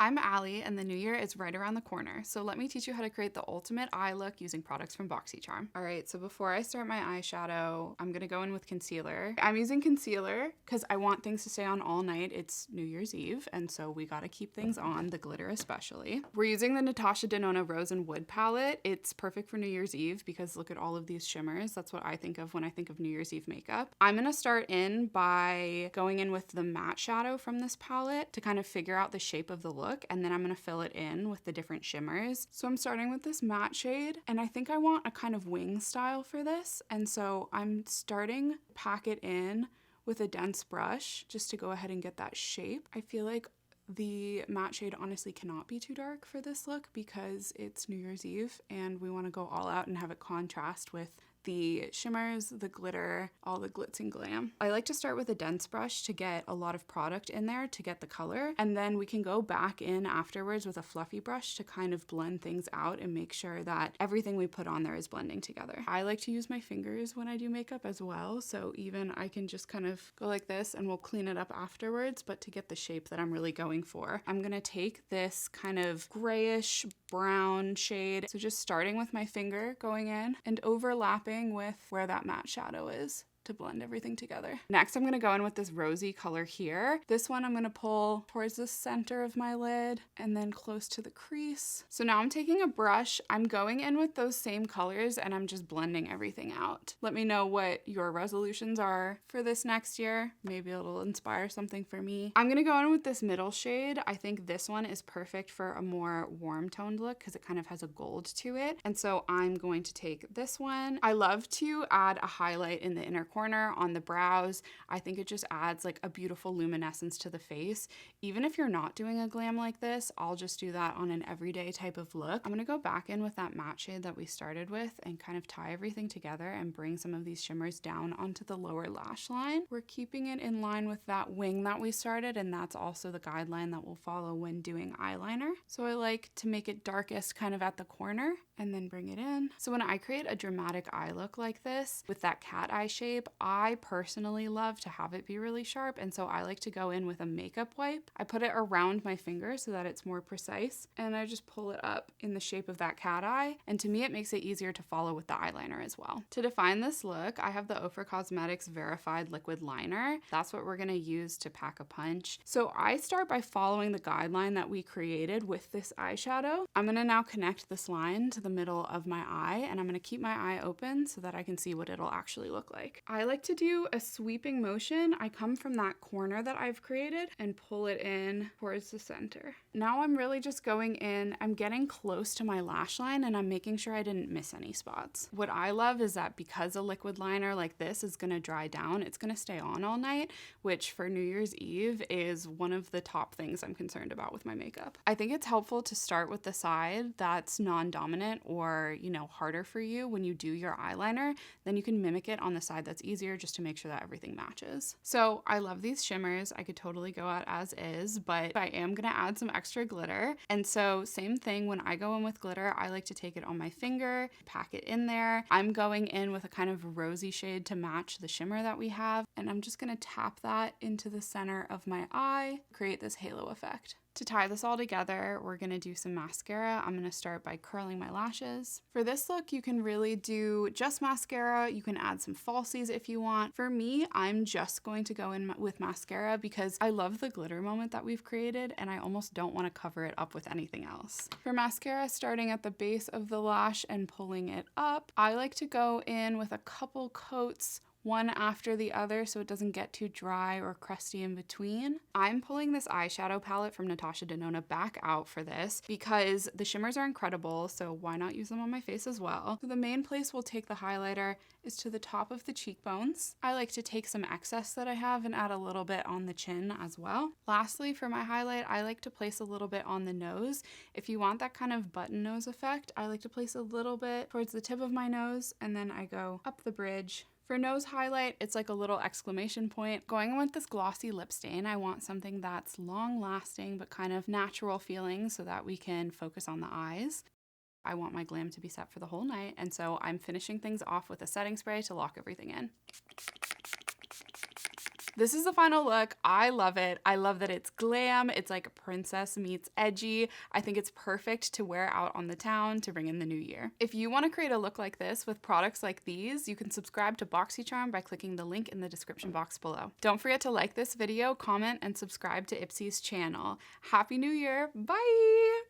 I'm Allie, and the new year is right around the corner, so let me teach you how to create the ultimate eye look using products from BoxyCharm. Alright, so before I start my eyeshadow, I'm gonna go in with concealer. I'm using concealer because I want things to stay on all night. It's New Year's Eve, and so we gotta keep things on, the glitter especially. We're using the Natasha Denona Rose and Wood palette. It's perfect for New Year's Eve because look at all of these shimmers. That's what I think of when I think of New Year's Eve makeup. I'm gonna start in by going in with the matte shadow from this palette to kind of figure out the shape of the look. And then I'm going to fill it in with the different shimmers. So I'm starting with this matte shade, and I think I want a kind of wing style for this. And so I'm starting to pack it in with a dense brush just to go ahead and get that shape. I feel like the matte shade honestly cannot be too dark for this look because it's New Year's Eve and we want to go all out and have it contrast with the shimmers, the glitter, all the glitz and glam. I like to start with a dense brush to get a lot of product in there to get the color, and then we can go back in afterwards with a fluffy brush to kind of blend things out and make sure that everything we put on there is blending together. I like to use my fingers when I do makeup as well, so even I can just kind of go like this and we'll clean it up afterwards, but to get the shape that I'm really going for, I'm gonna take this kind of grayish brown shade, so just starting with my finger going in and overlapping with where that matte shadow is to blend everything together. Next, I'm gonna go in with this rosy color here. This one I'm gonna pull towards the center of my lid and then close to the crease. So now I'm taking a brush, I'm going in with those same colors and I'm just blending everything out. Let me know what your resolutions are for this next year. Maybe it'll inspire something for me. I'm gonna go in with this middle shade. I think this one is perfect for a more warm toned look because it kind of has a gold to it. And so I'm going to take this one. I love to add a highlight in the inner corner on the brows. I think it just adds like a beautiful luminescence to the face. Even if you're not doing a glam like this, I'll just do that on an everyday type of look. I'm gonna go back in with that matte shade that we started with and kind of tie everything together and bring some of these shimmers down onto the lower lash line. We're keeping it in line with that wing that we started, and that's also the guideline that we'll follow when doing eyeliner. So I like to make it darkest kind of at the corner and then bring it in. So when I create a dramatic eye look like this with that cat eye shape, I personally love to have it be really sharp, and so I like to go in with a makeup wipe. I put it around my finger so that it's more precise, and I just pull it up in the shape of that cat eye, and to me it makes it easier to follow with the eyeliner as well. To define this look, I have the Ofra Cosmetics Verified Liquid Liner. That's what we're gonna use to pack a punch. So I start by following the guideline that we created with this eyeshadow. I'm gonna now connect this line to the middle of my eye, and I'm gonna keep my eye open so that I can see what it'll actually look like. I like to do a sweeping motion. I come from that corner that I've created and pull it in towards the center. Now I'm really just going in, I'm getting close to my lash line and I'm making sure I didn't miss any spots. What I love is that because a liquid liner like this is gonna dry down, it's gonna stay on all night, which for New Year's Eve is one of the top things I'm concerned about with my makeup. I think it's helpful to start with the side that's non-dominant or, you know, harder for you when you do your eyeliner. Then you can mimic it on the side that's easier just to make sure that everything matches. So I love these shimmers. I could totally go out as is, but I am gonna add some extra glitter. And so same thing, when I go in with glitter, I like to take it on my finger, pack it in there. I'm going in with a kind of rosy shade to match the shimmer that we have. And I'm just gonna tap that into the center of my eye, create this halo effect. To tie this all together, we're gonna do some mascara. I'm gonna start by curling my lashes. For this look, you can really do just mascara. You can add some falsies if you want. For me, I'm just going to go in with mascara because I love the glitter moment that we've created and I almost don't wanna cover it up with anything else. For mascara, starting at the base of the lash and pulling it up, I like to go in with a couple coats one after the other so it doesn't get too dry or crusty in between. I'm pulling this eyeshadow palette from Natasha Denona back out for this because the shimmers are incredible, so why not use them on my face as well? So the main place we'll take the highlighter is to the top of the cheekbones. I like to take some excess that I have and add a little bit on the chin as well. Lastly, for my highlight, I like to place a little bit on the nose. If you want that kind of button nose effect, I like to place a little bit towards the tip of my nose and then I go up the bridge. For nose highlight, it's like a little exclamation point. Going with this glossy lip stain, I want something that's long lasting but kind of natural feeling so that we can focus on the eyes. I want my glam to be set for the whole night, and so I'm finishing things off with a setting spray to lock everything in. This is the final look. I love it. I love that it's glam. It's like princess meets edgy. I think it's perfect to wear out on the town to bring in the new year. If you want to create a look like this with products like these, you can subscribe to BoxyCharm by clicking the link in the description box below. Don't forget to like this video, comment, and subscribe to IPSY's channel. Happy New Year. Bye!